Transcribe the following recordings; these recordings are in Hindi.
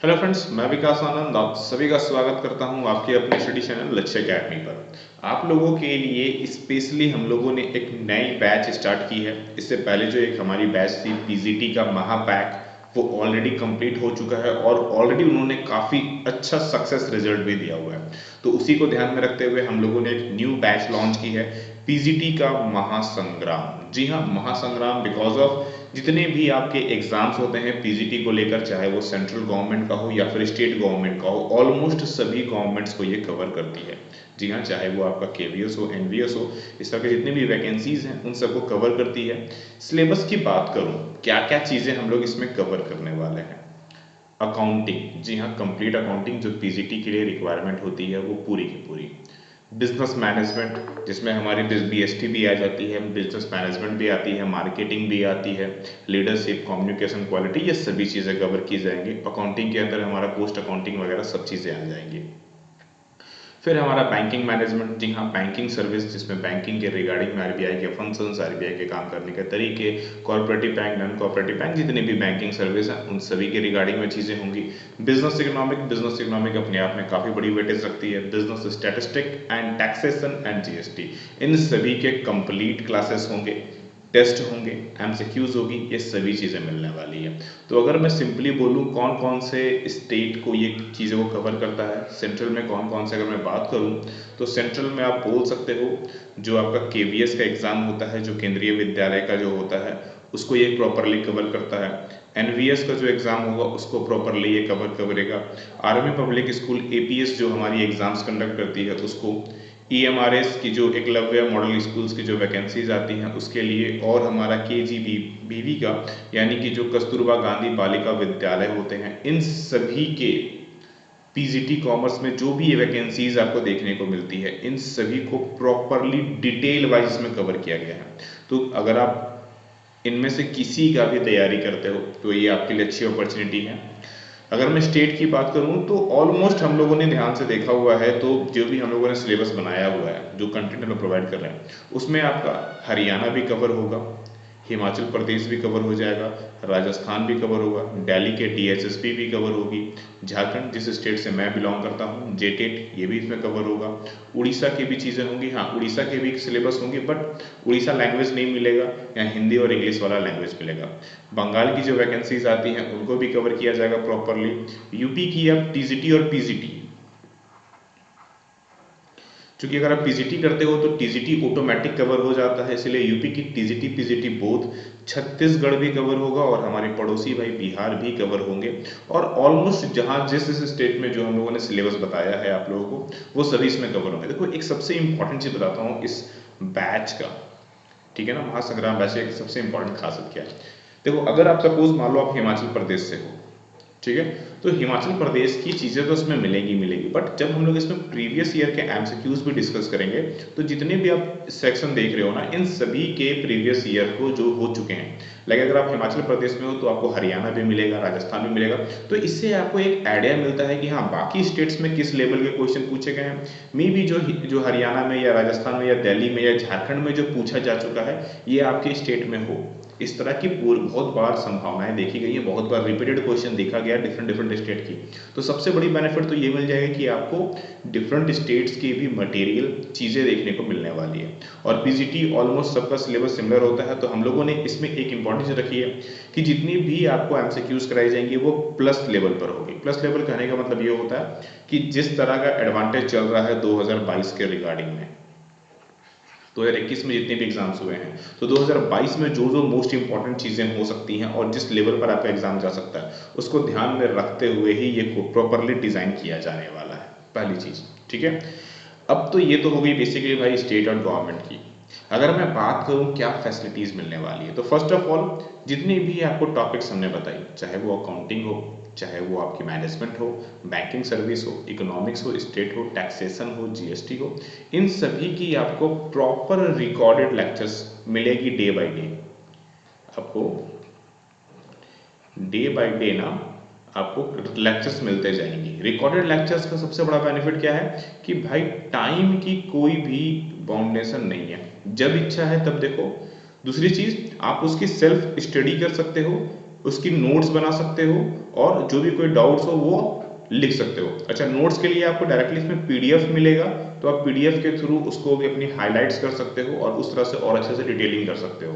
हेलो फ्रेंड्स, मैं विकास आनंद आप सभी का स्वागत करता हूं आपके अपने स्टडी चैनल लक्ष्य अकेडमी पर। आप लोगों के लिए स्पेशली हम लोगों ने एक नई बैच स्टार्ट की है। इससे पहले जो एक हमारी बैच थी पीजीटी का महापैक, वो ऑलरेडी कंप्लीट हो चुका है और ऑलरेडी उन्होंने काफ़ी अच्छा सक्सेस रिजल्ट भी दिया हुआ है। तो उसी को ध्यान में रखते हुए हम लोगों ने एक न्यू बैच लॉन्च की है, पीजीटी का महासंग्राम। जी हाँ, महासंग्राम बिकॉज ऑफ जितने भी आपके एग्जाम्स होते हैं पीजीटी को लेकर, चाहे वो सेंट्रल गवर्नमेंट का हो या फिर स्टेट गवर्नमेंट का हो, ऑलमोस्ट सभी गवर्नमेंट्स को ये कवर करती है। जी हाँ, चाहे वो आपका केवीएस हो, एनवीएस हो, इस तरह के जितने भी वैकेंसीज हैं उन सबको कवर करती है। सिलेबस की बात करूँ, क्या क्या चीज़ें हम लोग इसमें कवर करने वाले हैं। अकाउंटिंग, जी हाँ, कंप्लीट अकाउंटिंग जो पीजीटी के लिए रिक्वायरमेंट होती है वो पूरी की पूरी। बिजनेस मैनेजमेंट, जिसमें हमारी बीएसटी भी आ जाती है, बिजनेस मैनेजमेंट भी आती है, मार्केटिंग भी आती है, लीडरशिप, कम्युनिकेशन, क्वालिटी, ये सभी चीज़ें कवर की जाएंगी। अकाउंटिंग के अंदर हमारा पोस्ट अकाउंटिंग वगैरह सब चीज़ें आ जाएंगी। फिर हमारा बैंकिंग मैनेजमेंट, जी हाँ, बैंकिंग सर्विस, जिसमें बैंकिंग के रिगार्डिंग में आरबीआई के फंक्शंस, आरबीआई के काम करने के तरीके, corporative bank, non corporative bank, जितने भी बैंकिंग सर्विस हैं उन सभी के रिगार्डिंग में चीज़ें होंगी। बिजनेस इकोनॉमिक अपने आप में काफ़ी बड़ी वेटेज रखती है। Business statistic and taxation and GST, इन सभी के कंप्लीट क्लासेस होंगे, टेस्ट होंगे, एमसीक्यूज होगी, ये सभी चीज़ें मिलने वाली है। तो अगर मैं सिंपली बोलूँ कौन कौन से स्टेट को ये चीज़ों को कवर करता है, सेंट्रल में कौन कौन से, अगर मैं बात करूँ तो सेंट्रल में आप बोल सकते हो जो आपका केवीएस का एग्ज़ाम होता है, जो केंद्रीय विद्यालय का जो होता है, उसको ये प्रॉपरली कवर करता है। एनवीएस का जो एग्ज़ाम होगा उसको प्रॉपरली ये कवर करेगा। आर्मी पब्लिक स्कूल एपीएस जो हमारी एग्ज़ाम्स कंडक्ट करती है उसको, ईएमआरएस की जो एकलव्य मॉडल स्कूल्स की जो वैकेंसीज आती हैं उसके लिए, और हमारा केजीबीवी का यानी कि जो कस्तूरबा गांधी बालिका विद्यालय होते हैं, इन सभी के पीजीटी कॉमर्स में जो भी ये वैकेंसीज आपको देखने को मिलती है, इन सभी को प्रॉपरली डिटेल वाइज में कवर किया गया है। तो अगर आप इनमें से किसी का भी तैयारी करते हो तो ये आपके लिए अच्छी अपॉर्चुनिटी है। अगर मैं स्टेट की बात करूं तो ऑलमोस्ट हम लोगों ने ध्यान से देखा हुआ है, तो जो भी हम लोगों ने सिलेबस बनाया हुआ है, जो कंटेंट हम लोग प्रोवाइड कर रहे हैं, उसमें आपका हरियाणा भी कवर होगा, हिमाचल प्रदेश भी कवर हो जाएगा, राजस्थान भी कवर होगा, दिल्ली के डीएचएसपी भी कवर होगी, झारखंड जिस स्टेट से मैं बिलोंग करता हूँ जेटेट, ये भी इसमें कवर होगा, उड़ीसा की भी चीज़ें होंगी। हाँ, उड़ीसा के भी सिलेबस होंगे बट उड़ीसा लैंग्वेज नहीं मिलेगा, यहाँ हिंदी और इंग्लिश वाला लैंग्वेज मिलेगा। बंगाल की जो वैकेंसीज आती हैं उनको भी कवर किया जाएगा प्रॉपरली। यूपी की अब टीजीटी और पीजीटी, क्योंकि अगर आप पीजीटी करते हो तो टीजीटी ऑटोमेटिक कवर हो जाता है, इसलिए यूपी की टीजीटी पीजीटी बोथ, छत्तीसगढ़ भी कवर होगा और हमारे पड़ोसी भाई बिहार भी कवर होंगे। और ऑलमोस्ट जहां जिस स्टेट में जो हम लोगों ने सिलेबस बताया है आप लोगों को, वो सभी इसमें कवर होंगे। देखो, एक सबसे इंपॉर्टेंट चीज बताता हूँ इस बैच का, ठीक है ना, महासंग्राम बैच की सबसे इंपॉर्टेंट खासियत क्या है। देखो, अगर आप सपोज मान लो आप हिमाचल प्रदेश से हो, ठीक है, तो हिमाचल प्रदेश की चीज़ें तो इसमें मिलेगी मिलेगी, बट जब हम लोग इसमें प्रीवियस ईयर के एमसीक्यूज भी डिस्कस करेंगे तो जितने भी आप सेक्शन देख रहे हो ना, इन सभी के प्रीवियस ईयर को जो हो चुके हैं, लाइक अगर आप हिमाचल प्रदेश में हो तो आपको हरियाणा भी मिलेगा, राजस्थान भी मिलेगा, तो इससे आपको एक आइडिया मिलता है कि हाँ, बाकी स्टेट्स में किस लेवल के क्वेश्चन पूछे गए हैं। मे भी जो हरियाणा में या राजस्थान में या दिल्ली में या झारखंड में जो पूछा जा चुका है, ये आपके स्टेट में हो, इस तरह की बहुत बार संभावनाएं देखी गई है, बहुत बार रिपीटेड क्वेश्चन देखा गया डिफरेंट डिफरेंट स्टेट की। तो सबसे बड़ी बेनिफिट तो ये मिल जाएगा कि आपको डिफरेंट स्टेट्स की भी मटेरियल चीज़ें देखने को मिलने वाली है। और पीजीटी ऑलमोस्ट सबका सिलेबस सिमिलर होता है, तो हम लोगों ने इसमें एक इंपॉर्टेंस रखी है कि जितनी भी आपको एमसीक्यूज कराई जाएंगी वो प्लस लेवल पर होगी। प्लस लेवल कहने का मतलब ये होता है कि जिस तरह का एडवांटेज चल रहा है 2022 के रिगार्डिंग में, 2021 में जितने भी एग्जाम्स हुए हैं, तो 2022 में जो जो मोस्ट इंपॉर्टेंट चीज़ें हो सकती हैं और जिस लेवल पर आपका एग्जाम जा सकता है, उसको ध्यान में रखते हुए ही ये प्रॉपरली डिज़ाइन किया जाने वाला है, पहली चीज़, ठीक है। अब तो ये तो हो गई बेसिकली भाई स्टेट और गवर्नमेंट की। अगर मैं बात करूं क्या फैसिलिटीज़ मिलने वाली है, तो फर्स्ट ऑफ ऑल जितनी भी आपको टॉपिक्स हमने बताई, चाहे वो अकाउंटिंग हो, चाहे वो आपकी मैनेजमेंट हो, बैंकिंग सर्विस हो, इकोनॉमिक्स हो, स्टेट हो, टैक्सेशन हो, जीएसटी हो, इन सभी की आपको प्रॉपर रिकॉर्डेड लेक्चर्स मिलेगी डे बाय डे। आपको डे बाय डे ना आपको लेक्चर्स मिलते जाएंगे। रिकॉर्डेड लेक्चर्स का सबसे बड़ा बेनिफिट क्या है कि भाई टाइम की कोई भी बाउंडेशन नहीं है, जब इच्छा है तब देखो। दूसरी चीज, आप उसकी सेल्फ स्टडी कर सकते हो, उसकी नोट्स बना सकते हो और जो भी कोई डाउट्स हो वो लिख सकते हो। अच्छा, नोट्स के लिए आपको डायरेक्टली इसमें पीडीएफ मिलेगा, तो आप पीडीएफ के थ्रू उसको भी अपनी हाइलाइट्स कर सकते हो और उस तरह से और अच्छे से डिटेलिंग कर सकते हो।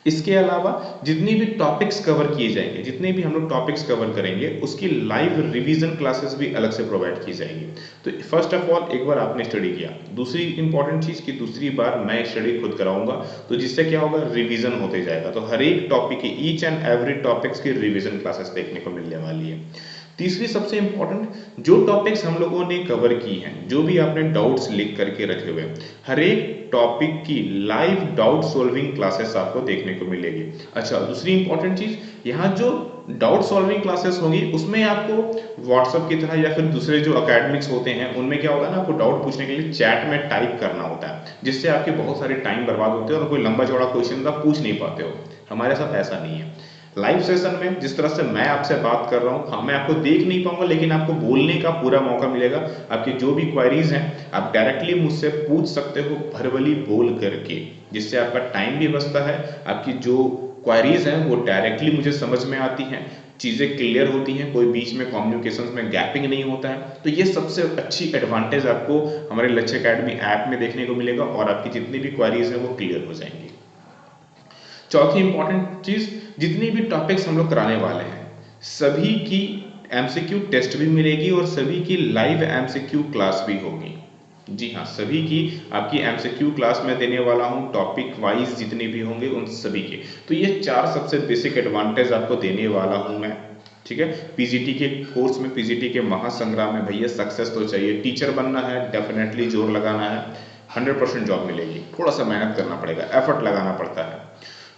इसके अलावा जितनी भी टॉपिक्स कवर किए जाएंगे, जितने भी हम लोग टॉपिक्स कवर करेंगे, उसकी लाइव रिवीजन क्लासेस भी अलग से प्रोवाइड की जाएगी। तो फर्स्ट ऑफ ऑल एक बार आपने स्टडी किया, दूसरी इंपॉर्टेंट चीज कि दूसरी बार मैं स्टडी खुद कराऊंगा, तो जिससे क्या होगा, रिवीजन होते जाएगा। तो हर एक टॉपिक की, ईच एंड एवरी टॉपिक्स की रिवीजन क्लासेस देखने को मिलने वाली है। तीसरी सबसे इंपॉर्टेंट, जो टॉपिक्स हम लोगों ने कवर की हैं, जो भी आपने डाउट्स लिख करके रखे हुए हैं, हर एक टॉपिक की लाइव डाउट सॉल्विंग क्लासेस आपको देखने को मिलेगी। अच्छा, दूसरी इंपॉर्टेंट चीज, यहाँ जो डाउट सॉल्विंग क्लासेस होंगी उसमें आपको व्हाट्सएप की तरह या फिर दूसरे जो अकेडमिक्स होते हैं उनमें क्या होगा ना, आपको डाउट पूछने के लिए चैट में टाइप करना होता है, जिससे आपके बहुत सारे टाइम बर्बाद होते हैं और कोई लंबा चौड़ा क्वेश्चन आप पूछ नहीं पाते हो। हमारे साथ ऐसा नहीं है। लाइव सेशन में जिस तरह से मैं आपसे बात कर रहा हूँ, हाँ मैं आपको देख नहीं पाऊंगा लेकिन आपको बोलने का पूरा मौका मिलेगा। आपकी जो भी क्वेरीज हैं आप डायरेक्टली मुझसे पूछ सकते हो भरवली बोल करके, जिससे आपका टाइम भी बचता है, आपकी जो क्वेरीज हैं वो डायरेक्टली मुझे समझ में आती हैं, चीजें क्लियर होती हैं, कोई बीच में कम्युनिकेशन में गैपिंग नहीं होता है। तो ये सबसे अच्छी एडवांटेज आपको हमारे लक्ष्य एकेडमी ऐप में देखने को मिलेगा और आपकी जितनी भी क्वेरीज है वो क्लियर हो जाएंगी। चौथी इंपॉर्टेंट चीज, जितनी भी टॉपिक्स हम लोग कराने वाले हैं सभी की एमसीक्यू टेस्ट भी मिलेगी और सभी की लाइव एमसीक्यू क्लास भी होगी। जी हाँ, सभी की आपकी एमसीक्यू क्लास में देने वाला हूं, टॉपिक वाइज जितने भी होंगे उन सभी के। तो ये 4 सबसे बेसिक एडवांटेज आपको देने वाला हूं मैं। ठीक है, पीजीटी के कोर्स में, पीजीटी के महासंग्राम में भैया सक्सेस तो चाहिए, टीचर बनना है, डेफिनेटली जोर लगाना है, 100% जॉब मिलेगी। थोड़ा सा मेहनत करना पड़ेगा, एफर्ट लगाना पड़ता है।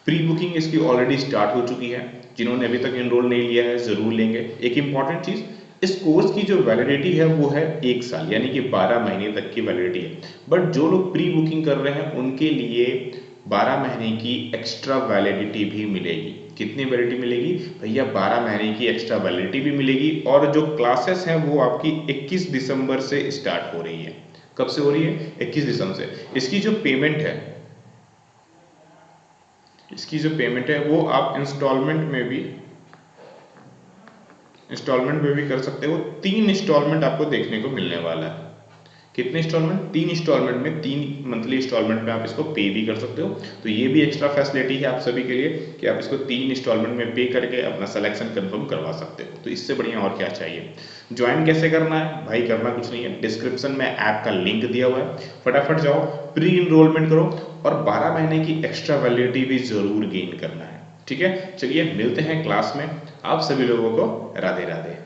प्री बुकिंग इसकी ऑलरेडी स्टार्ट हो चुकी है, जिन्होंने अभी तक एनरोल नहीं लिया है जरूर लेंगे। एक इंपॉर्टेंट चीज, इस कोर्स की जो वैलिडिटी है वो है 1 साल, यानी कि 12 महीने तक की वैलिडिटी है। बट जो लोग प्री बुकिंग कर रहे हैं उनके लिए 12 महीने की एक्स्ट्रा वैलिडिटी भी मिलेगी। कितनी वैलिडिटी मिलेगी भैया? 12 महीने की एक्स्ट्रा वैलिडिटी भी मिलेगी। और जो क्लासेस हैं वो आपकी 21 दिसंबर से स्टार्ट हो रही है। कब से हो रही है? 21 दिसंबर से। इसकी जो पेमेंट है, वो आप इंस्टॉलमेंट में भी कर सकते हो। 3 इंस्टॉलमेंट आपको देखने को मिलने वाला है। कितने इंस्टॉलमेंट? 3 इंस्टॉलमेंट में, 3 मंथली इंस्टॉलमेंट में आप इसको पे भी कर सकते हो। तो ये भी एक्स्ट्रा फैसिलिटी है आप सभी के लिए कि आप इसको 3 इंस्टॉलमेंट में पे करके अपना सिलेक्शन कंफर्म करवा सकते हो। तो इससे बढ़िया और क्या चाहिए। ज्वाइन कैसे करना है भाई? करना कुछ नहीं है, डिस्क्रिप्शन में ऐप का लिंक दिया हुआ है, फटाफट जाओ, प्री इनरोलमेंट करो और 12 महीने की एक्स्ट्रा वैलिडिटी भी जरूर गेन करना है। ठीक है, चलिए मिलते हैं क्लास में। आप सभी लोगों को राधे राधे।